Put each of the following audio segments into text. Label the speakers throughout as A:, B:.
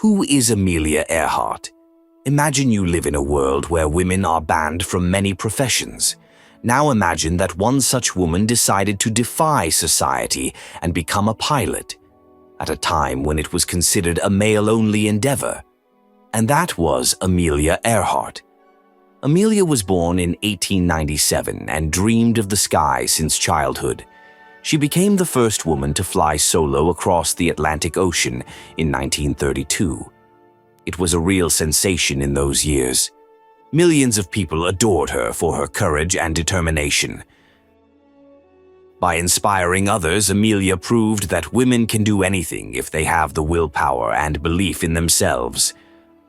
A: Who is Amelia Earhart? Imagine you live in a world where women are banned from many professions. Now imagine that one such woman decided to defy society and become a pilot, at a time when it was considered a male-only endeavor. And that was Amelia Earhart. Amelia was born in 1897 and dreamed of the sky since childhood. She became the first woman to fly solo across the Atlantic Ocean in 1932. It was a real sensation in those years. Millions of people adored her for her courage and determination. By inspiring others, Amelia proved that women can do anything if they have the willpower and belief in themselves.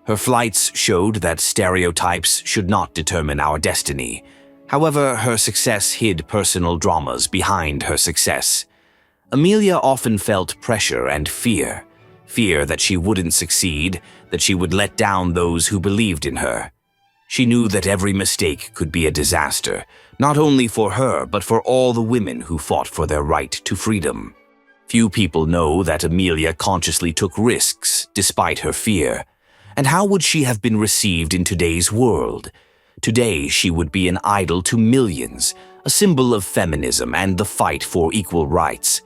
A: Her flights showed that stereotypes should not determine our destiny. However, her success hid personal dramas behind her success. Amelia often felt pressure and fear. Fear that she wouldn't succeed, that she would let down those who believed in her. She knew that every mistake could be a disaster, not only for her but for all the women who fought for their right to freedom. Few people know that Amelia consciously took risks despite her fear. And how would she have been received in today's world? Today, she would be an idol to millions, a symbol of feminism and the fight for equal rights.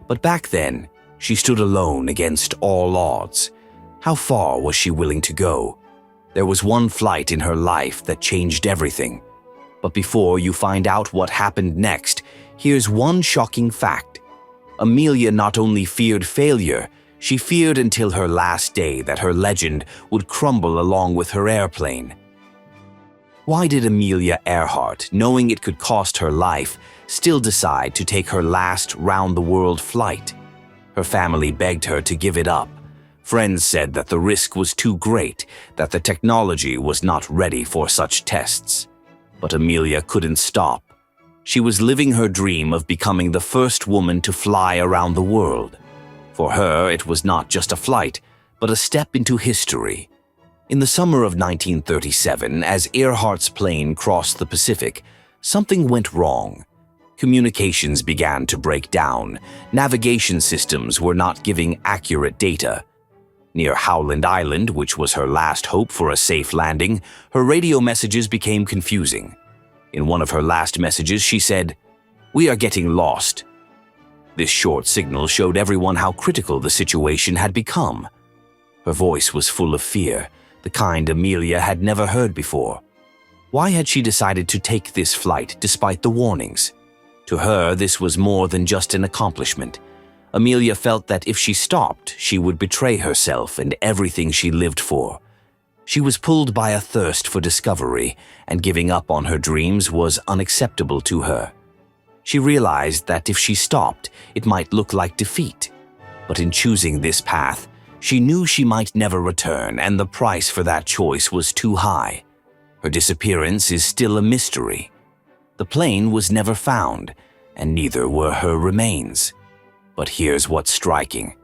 A: But back then, she stood alone against all odds. How far was she willing to go? There was one flight in her life that changed everything. But before you find out what happened next, here's one shocking fact. Amelia not only feared failure, she feared until her last day that her legend would crumble along with her airplane. Why did Amelia Earhart, knowing it could cost her life, still decide to take her last round-the-world flight? Her family begged her to give it up. Friends said that the risk was too great, that the technology was not ready for such tests. But Amelia couldn't stop. She was living her dream of becoming the first woman to fly around the world. For her, it was not just a flight, but a step into history. In the summer of 1937, as Earhart's plane crossed the Pacific, something went wrong. Communications began to break down. Navigation systems were not giving accurate data. Near Howland Island, which was her last hope for a safe landing, her radio messages became confusing. In one of her last messages, she said, "We are getting lost." This short signal showed everyone how critical the situation had become. Her voice was full of fear, the kind Amelia had never heard before. Why had she decided to take this flight despite the warnings? To her, this was more than just an accomplishment. Amelia felt that if she stopped, she would betray herself and everything she lived for. She was pulled by a thirst for discovery, and giving up on her dreams was unacceptable to her. She realized that if she stopped, it might look like defeat. But in choosing this path, she knew she might never return, and the price for that choice was too high. Her disappearance is still a mystery. The plane was never found, and neither were her remains. But here's what's striking.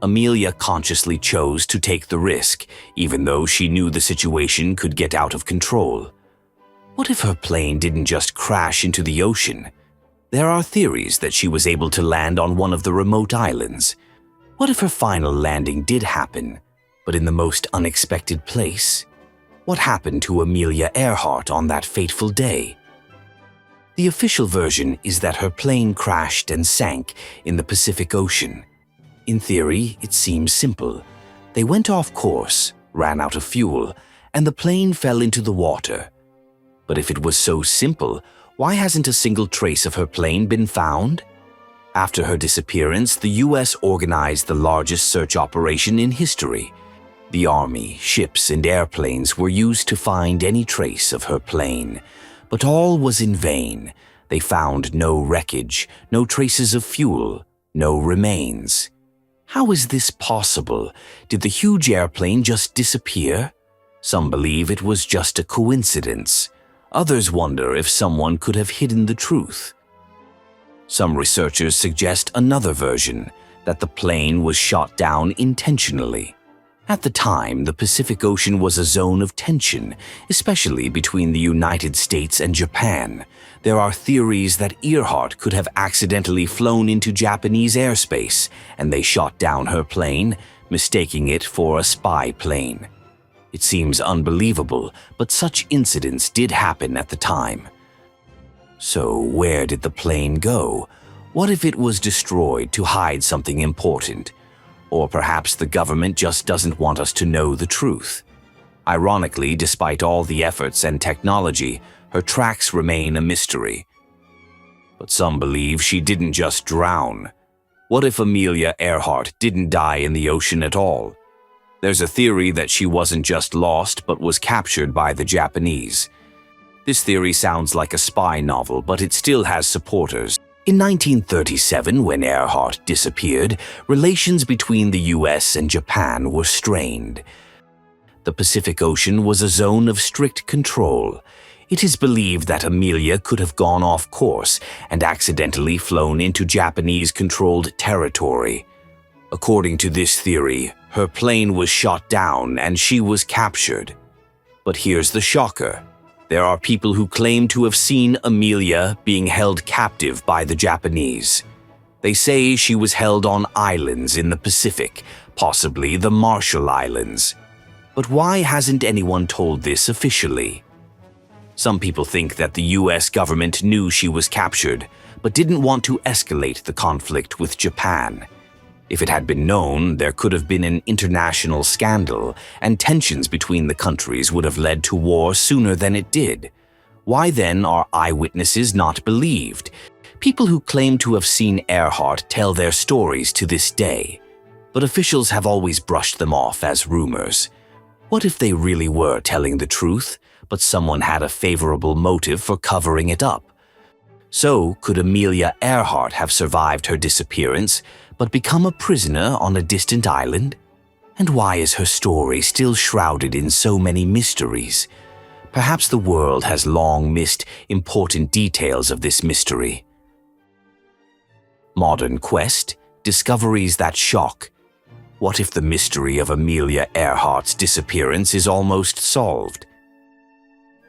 A: Amelia consciously chose to take the risk, even though she knew the situation could get out of control. What if her plane didn't just crash into the ocean? There are theories that she was able to land on one of the remote islands. What if her final landing did happen, but in the most unexpected place? What happened to Amelia Earhart on that fateful day? The official version is that her plane crashed and sank in the Pacific Ocean. In theory, it seems simple. They went off course, ran out of fuel, and the plane fell into the water. But if it was so simple, why hasn't a single trace of her plane been found? After her disappearance, the U.S. organized the largest search operation in history. The army, ships, and airplanes were used to find any trace of her plane. But all was in vain. They found no wreckage, no traces of fuel, no remains. How is this possible? Did the huge airplane just disappear? Some believe it was just a coincidence. Others wonder if someone could have hidden the truth. Some researchers suggest another version, that the plane was shot down intentionally. At the time, the Pacific Ocean was a zone of tension, especially between the United States and Japan. There are theories that Earhart could have accidentally flown into Japanese airspace, and they shot down her plane, mistaking it for a spy plane. It seems unbelievable, but such incidents did happen at the time. So where did the plane go? What if it was destroyed to hide something important? Or perhaps the government just doesn't want us to know the truth. Ironically, despite all the efforts and technology, her tracks remain a mystery. But some believe she didn't just drown. What if Amelia Earhart didn't die in the ocean at all? There's a theory that she wasn't just lost but was captured by the Japanese. This theory sounds like a spy novel, but it still has supporters. In 1937, when Earhart disappeared, relations between the US and Japan were strained. The Pacific Ocean was a zone of strict control. It is believed that Amelia could have gone off course and accidentally flown into Japanese-controlled territory. According to this theory, her plane was shot down and she was captured. But here's the shocker. There are people who claim to have seen Amelia being held captive by the Japanese. They say she was held on islands in the Pacific, possibly the Marshall Islands. But why hasn't anyone told this officially? Some people think that the US government knew she was captured, but didn't want to escalate the conflict with Japan. If it had been known, there could have been an international scandal, and tensions between the countries would have led to war sooner than it did. Why then are eyewitnesses not believed? People who claim to have seen Earhart tell their stories to this day, but officials have always brushed them off as rumors. What if they really were telling the truth, but someone had a favorable motive for covering it up? So, could Amelia Earhart have survived her disappearance, but become a prisoner on a distant island? And why is her story still shrouded in so many mysteries? Perhaps the world has long missed important details of this mystery. Modern quest, discoveries that shock. What if the mystery of Amelia Earhart's disappearance is almost solved?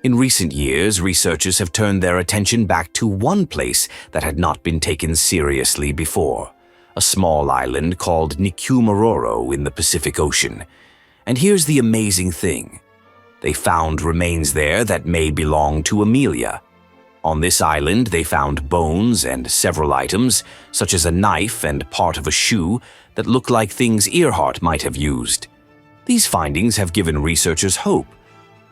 A: In recent years, researchers have turned their attention back to one place that had not been taken seriously before, a small island called Nikumaroro in the Pacific Ocean. And here's the amazing thing. They found remains there that may belong to Amelia. On this island, they found bones and several items, such as a knife and part of a shoe, that look like things Earhart might have used. These findings have given researchers hope.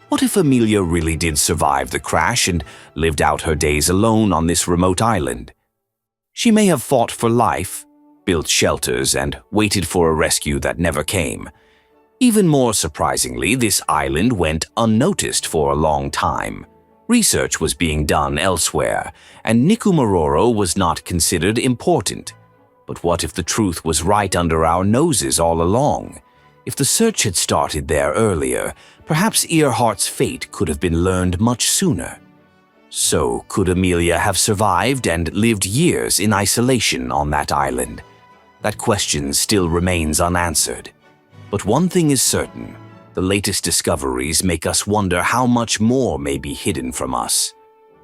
A: What if Amelia really did survive the crash and lived out her days alone on this remote island? She may have fought for life, built shelters, and waited for a rescue that never came. Even more surprisingly, this island went unnoticed for a long time. Research was being done elsewhere, and Nikumaroro was not considered important. But what if the truth was right under our noses all along? If the search had started there earlier, perhaps Earhart's fate could have been learned much sooner. So, could Amelia have survived and lived years in isolation on that island? That question still remains unanswered. But one thing is certain. The latest discoveries make us wonder how much more may be hidden from us.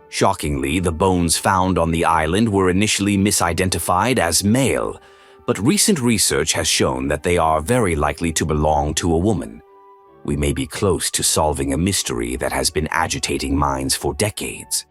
A: Shockingly, the bones found on the island were initially misidentified as male, but recent research has shown that they are very likely to belong to a woman. We may be close to solving a mystery that has been agitating minds for decades.